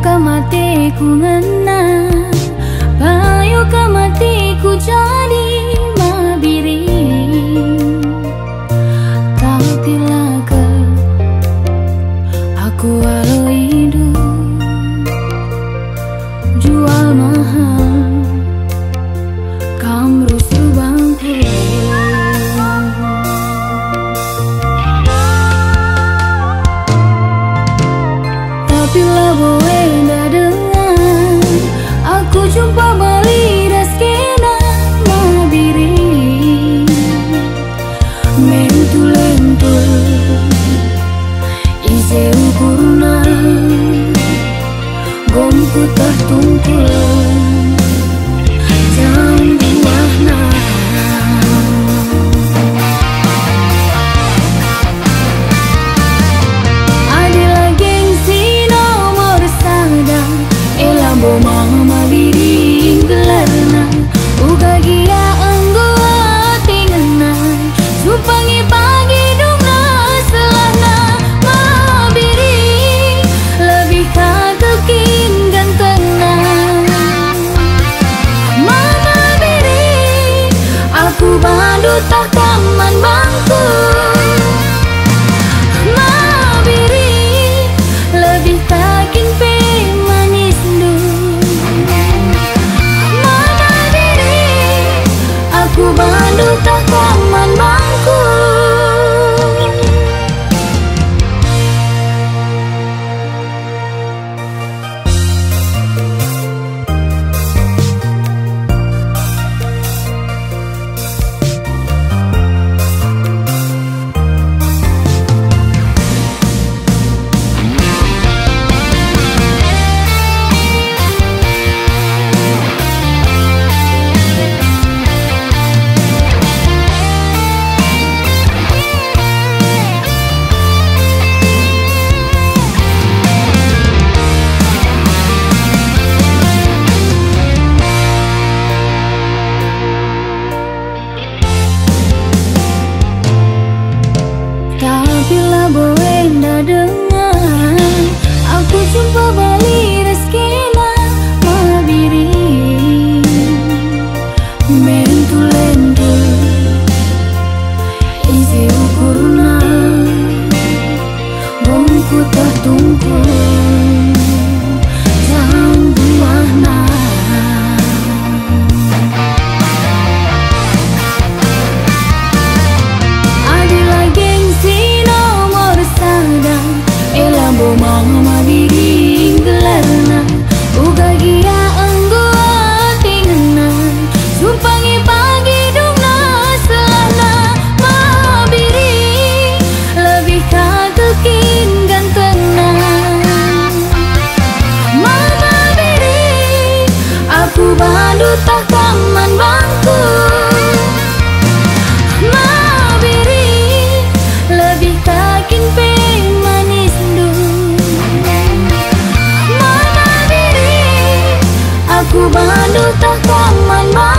ka matiku ngena, payo ka matiku jadi mabiri. Tapi laga aku alo hidup jual mahal kamrus bangku. Tapi lah boleh ndak dengar aku jumpa balik das kena mabiri. Mentul-lentul ise ukurna gomku tertungkul jam buahna. Adila gengsi nomor sada elambo mama biring gelarna uga gia enggo tingena supangi pagi dungna selana mabiri lebih kagekin gantengna mama biri aku bandu tak taman bangku. Mabiri lebih kakin pe manis du. Mama biri aku bandu tak taman bangku. Tapi lah boleh ndak dengar aku jumpa balik reskena mabiri. Mentul-lentul isi ukurna bongku tertungkul jam buahna. Adila gengsi nomor sada elambo mama biring gelarna uga gia enggo tingena sumpangi pagi dungna selana mabiri lebih kagekin gantengna mama biri aku bandu tak taman bangku. Mabiri lebih kakin pe manis du. Mama biri aku bandu tak taman bangku.